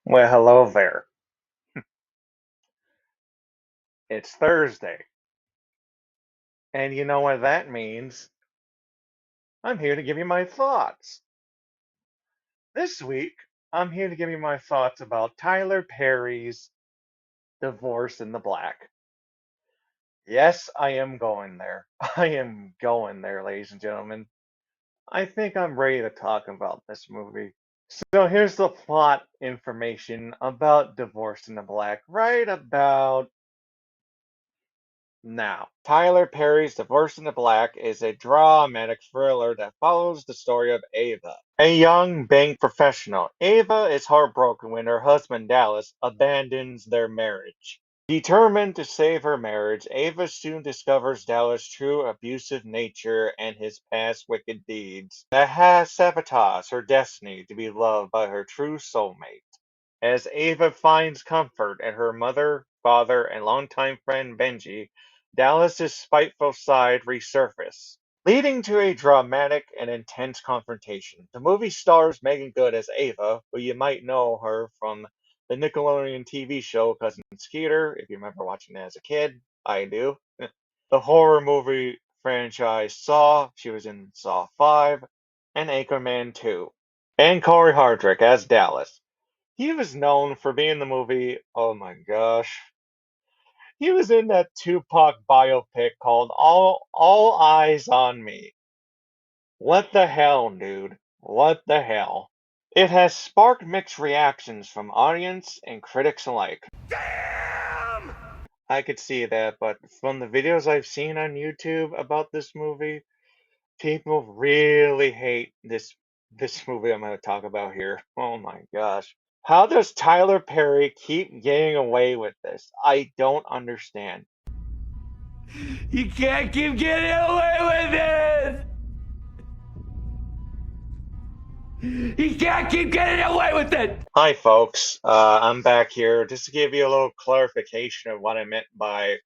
Well, hello there. It's Thursday. And you know what that means? I'm here to give you my thoughts. This week, I'm here to give you my thoughts about Tyler Perry's Divorce in the Black. Yes, I am going there. I am going there, ladies and gentlemen. I think I'm ready to talk about this movie. So here's the plot information about Divorce in the Black right about now. Tyler Perry's Divorce in the Black is a dramatic thriller that follows the story of Ava, a young bank professional. Ava is heartbroken when her husband Dallas abandons their marriage. Determined to save her marriage, Ava soon discovers Dallas' true abusive nature and his past wicked deeds that has sabotaged her destiny to be loved by her true soulmate. As Ava finds comfort in her mother, father, and longtime friend Benji, Dallas's spiteful side resurfaces, leading to a dramatic and intense confrontation. The movie stars Megan Good as Ava, who you might know her from the Nickelodeon TV show Cousin Skeeter, if you remember watching it as a kid. I do. The horror movie franchise Saw, she was in Saw 5, and Anchorman 2. And Corey Hardrick as Dallas. He was known for being in the movie, oh my gosh. He was in that Tupac biopic called All Eyes on Me. What the hell, dude? What the hell? It has sparked mixed reactions from audience and critics alike. Damn! I could see that, but from the videos I've seen on YouTube about this movie, people really hate this movie I'm going to talk about here. Oh my gosh. How does Tyler Perry keep getting away with this? I don't understand. You can't keep getting away with it! You can't keep getting away with it! Hi, folks. I'm back here just to give you a little clarification of what I meant by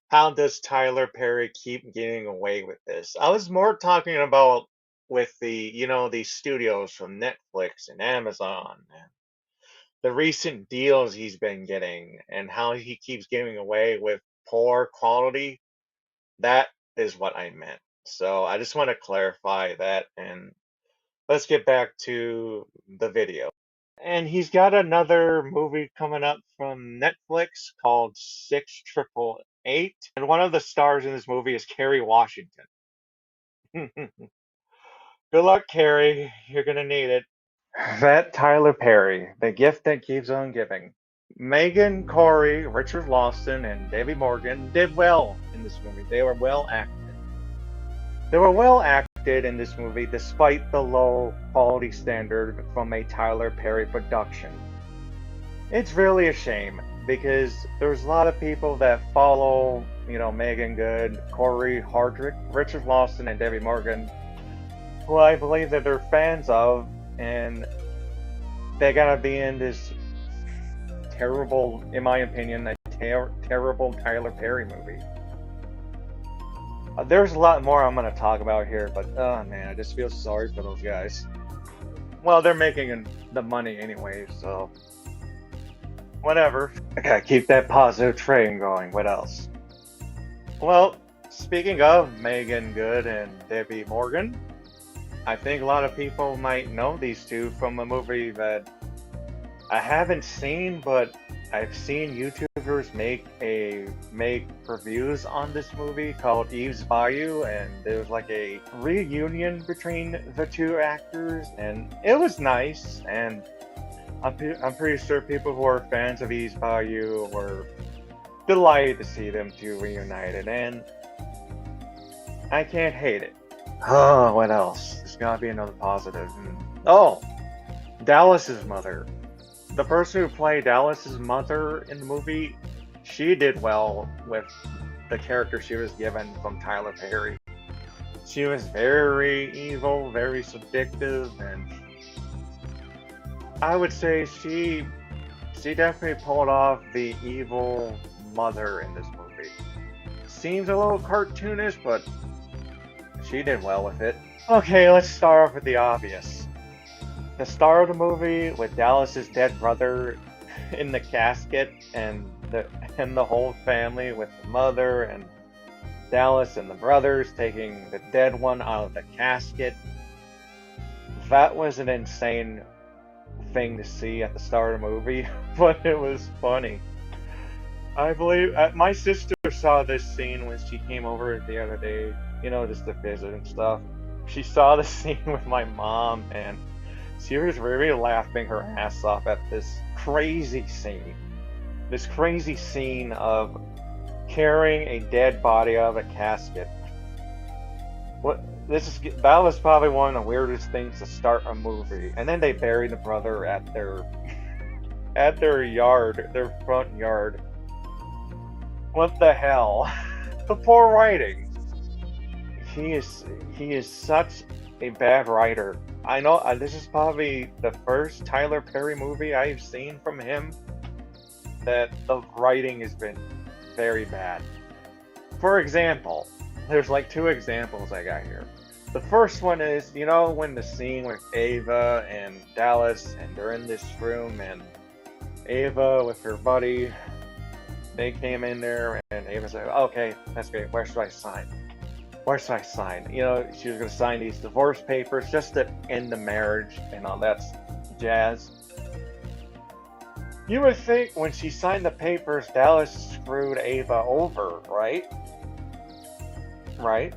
how does Tyler Perry keep getting away with this? I was more talking about with these studios from Netflix and Amazon and the recent deals he's been getting and how he keeps getting away with poor quality. That is what I meant. So I just want to clarify that and let's get back to the video. And he's got another movie coming up from Netflix called 6888. And one of the stars in this movie is Kerry Washington. Good luck, Kerry. You're going to need it. That Tyler Perry, the gift that keeps on giving. Megan Corey, Richard Lawson, and Davy Morgan did well in this movie. They were well acted. They were well acted in this movie despite the low quality standard from a Tyler Perry production. It's really a shame because there's a lot of people that follow, Megan Good, Corey Hardrick, Richard Lawson, and Debbie Morgan, who I believe that they're fans of, and they gotta be in this terrible, in my opinion, terrible Tyler Perry movie. There's a lot more I'm gonna talk about here, but oh man, I just feel sorry for those guys. Well, they're making the money anyway, so whatever. I gotta keep that positive train going. What else? Well, speaking of Megan Good and Debbie Morgan, I think a lot of people might know these two from a movie that I haven't seen, but I've seen YouTubers make reviews on this movie called Eve's Bayou, and there was like a reunion between the two actors, and it was nice. And I'm pretty sure people who are fans of Eve's Bayou were delighted to see them two reunited, and I can't hate it. Oh, what else? There's gotta be another positive. Oh, Dallas's mother. The person who played Dallas's mother in the movie, she did well with the character she was given from Tyler Perry. She was very evil, very subjective, and I would say she definitely pulled off the evil mother in this movie. Seems a little cartoonish, but she did well with it. Okay, let's start off with the obvious. the start of the movie with Dallas's dead brother in the casket and the whole family with the mother and Dallas and the brothers taking the dead one out of the casket. That was an insane thing to see at the start of the movie, but it was funny. I believe my sister saw this scene when she came over the other day, just to visit and stuff. She saw the scene with my mom, and she was really laughing her ass off at this crazy scene. This crazy scene of carrying a dead body out of a casket. That was probably one of the weirdest things to start a movie. And then they buried the brother at their yard, their front yard. What the hell? The poor writing. He is such a bad writer. I know this is probably the first Tyler Perry movie I've seen from him that the writing has been very bad. For example, there's like two examples I got here. The first one is, when the scene with Ava and Dallas, and they're in this room, and Ava with her buddy, they came in there, and Ava said, okay, that's great, where should I sign? Where should I sign? She was going to sign these divorce papers just to end the marriage and all that jazz. You would think when she signed the papers, Dallas screwed Ava over, right? Right?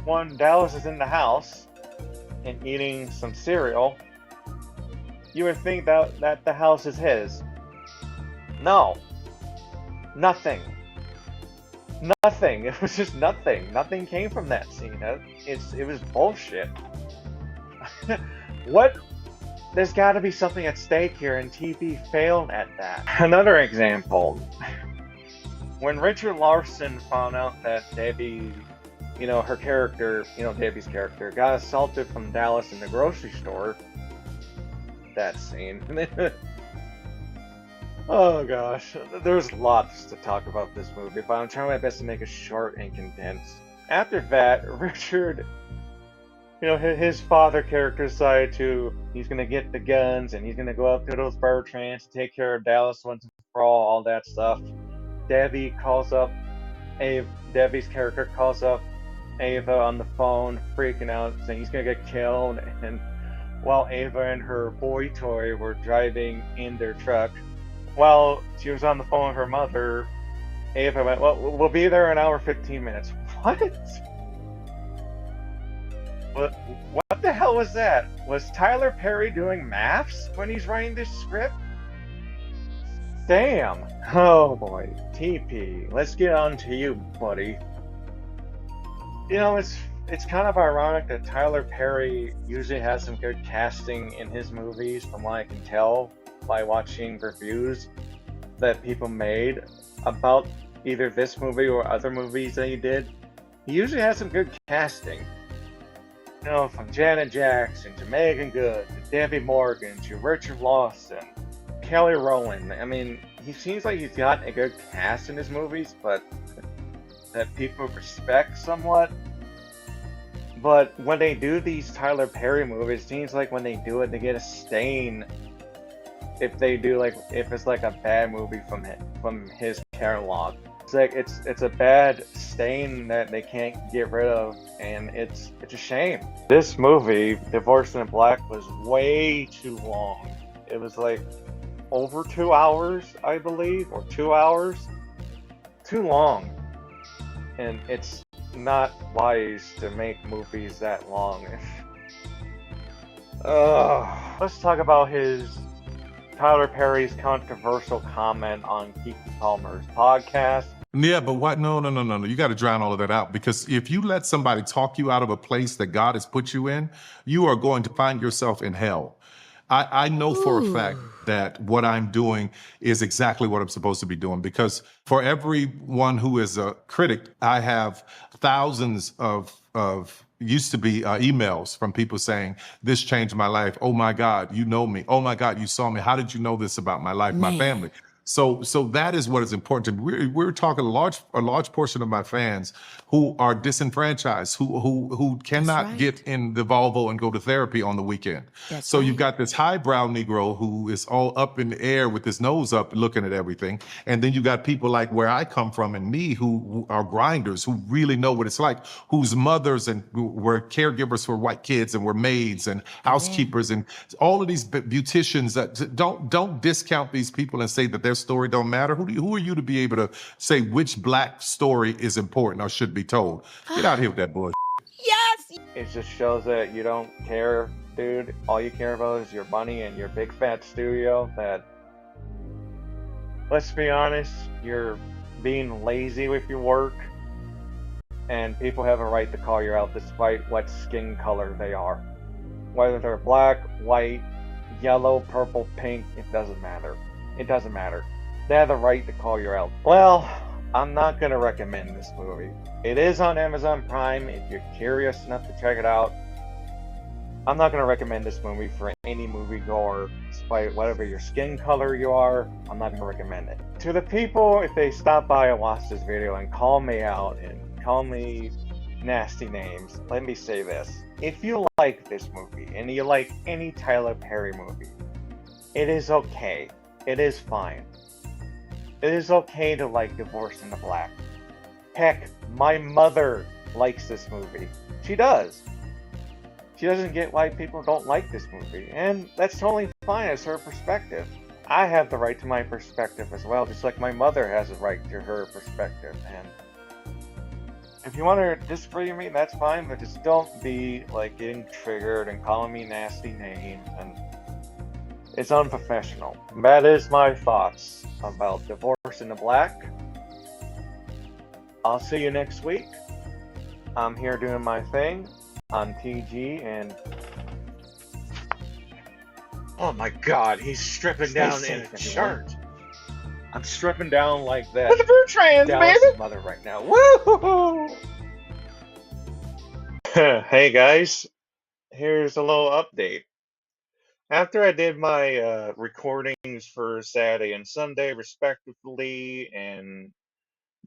When Dallas is in the house and eating some cereal, you would think that the house is his. No. Nothing. Nothing. It was just nothing. Nothing came from that scene. It was bullshit. What? There's got to be something at stake here, and TV failed at that. Another example. When Richard Larson found out that Debbie, her character, Debbie's character, got assaulted from Dallas in the grocery store, that scene. Oh gosh, there's lots to talk about this movie, but I'm trying my best to make it short and condensed. After that, Richard, his father character decided he's gonna get the guns and he's gonna go up to those Bertrands, take care of Dallas once and for all that stuff. Debbie's character calls up Ava on the phone, freaking out, saying he's gonna get killed, and while Ava and her boy toy were driving in their truck, while she was on the phone with her mother, Ava went, well, we'll be there in an hour 15 minutes. What the hell was that? Was Tyler Perry doing maths when he's writing this script? Damn. Oh boy. TP, let's get on to you, buddy. It's kind of ironic that Tyler Perry usually has some good casting in his movies, from what I can tell by watching reviews that people made about either this movie or other movies that he did. He usually has some good casting. From Janet Jackson to Megan Good to Debbie Morgan to Richard Lawson, Kelly Rowland. I mean, he seems like he's got a good cast in his movies, but that people respect somewhat. But when they do these Tyler Perry movies, it seems like when they do it, they get a stain. If it's like a bad movie from his catalog, it's a bad stain that they can't get rid of, and it's a shame. This movie, Divorced in Black, was way too long. It was like over 2 hours, I believe, or 2 hours. Too long, and it's not wise to make movies that long. Let's talk about Tyler Perry's controversial comment on Keke Palmer's podcast. Yeah, but what? No. You got to drown all of that out, because if you let somebody talk you out of a place that God has put you in, you are going to find yourself in hell. I know for a fact that what I'm doing is exactly what I'm supposed to be doing, because for everyone who is a critic, I have thousands of used to be emails from people saying, this changed my life. Oh my God, you know me. Oh my God, you saw me. How did you know this about my life, my family? So that is what is important to me. We're talking a large portion of my fans who are disenfranchised, who cannot right. get in the Volvo and go to therapy on the weekend. That's So you've right. got this highbrow Negro who is all up in the air with his nose up looking at everything. And then you got people like where I come from and me who are grinders, who really know what it's like, whose mothers and who were caregivers for white kids and were maids and housekeepers and all of these beauticians. That don't discount these people and say that their story don't matter. Who are you to be able to say which black story is important or should be told? Get out of here with that bullshit. Yes. It just shows that you don't care, dude. All you care about is your money and your big fat studio. That, let's be honest, you're being lazy with your work, and people have a right to call you out despite what skin color they are. Whether they're black, white, yellow, purple, pink, it doesn't matter. It doesn't matter. They have the right to call you out. Well, I'm not going to recommend this movie. It is on Amazon Prime if you're curious enough to check it out. I'm not going to recommend this movie for any moviegoer, despite whatever your skin color you are. I'm not going to recommend it. To the people, if they stop by and watch this video and call me out and call me nasty names, let me say this. If you like this movie and you like any Tyler Perry movie, it is okay. It is fine. It is okay to like Divorce in the Black. Heck, my mother likes this movie. She does. She doesn't get why people don't like this movie, and that's totally fine. It's her perspective. I have the right to my perspective as well, just like my mother has a right to her perspective. And if you want to disagree with me, that's fine, but just don't be like getting triggered and calling me nasty names, and it's unprofessional. That is my thoughts about Divorce in the Black. I'll see you next week. I'm here doing my thing on TG, and oh my god, he's stripping down in a shirt. I'm stripping down like that. With the boot trans, Dallas' baby. mother right now. Woo! Hey guys, here's a little update. After I did my recordings for Saturday and Sunday respectively, and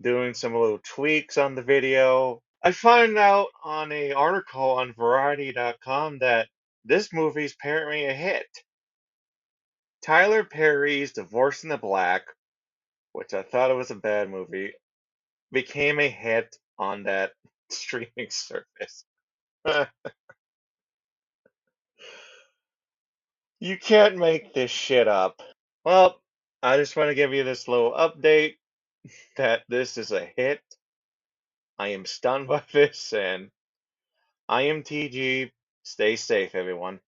doing some little tweaks on the video, I find out on an article on Variety.com that this movie's apparently a hit. Tyler Perry's Divorce in the Black, which I thought it was a bad movie, became a hit on that streaming service. You can't make this shit up. Well, I just want to give you this little update that this is a hit. I am stunned by this, and I am TG. Stay safe, everyone.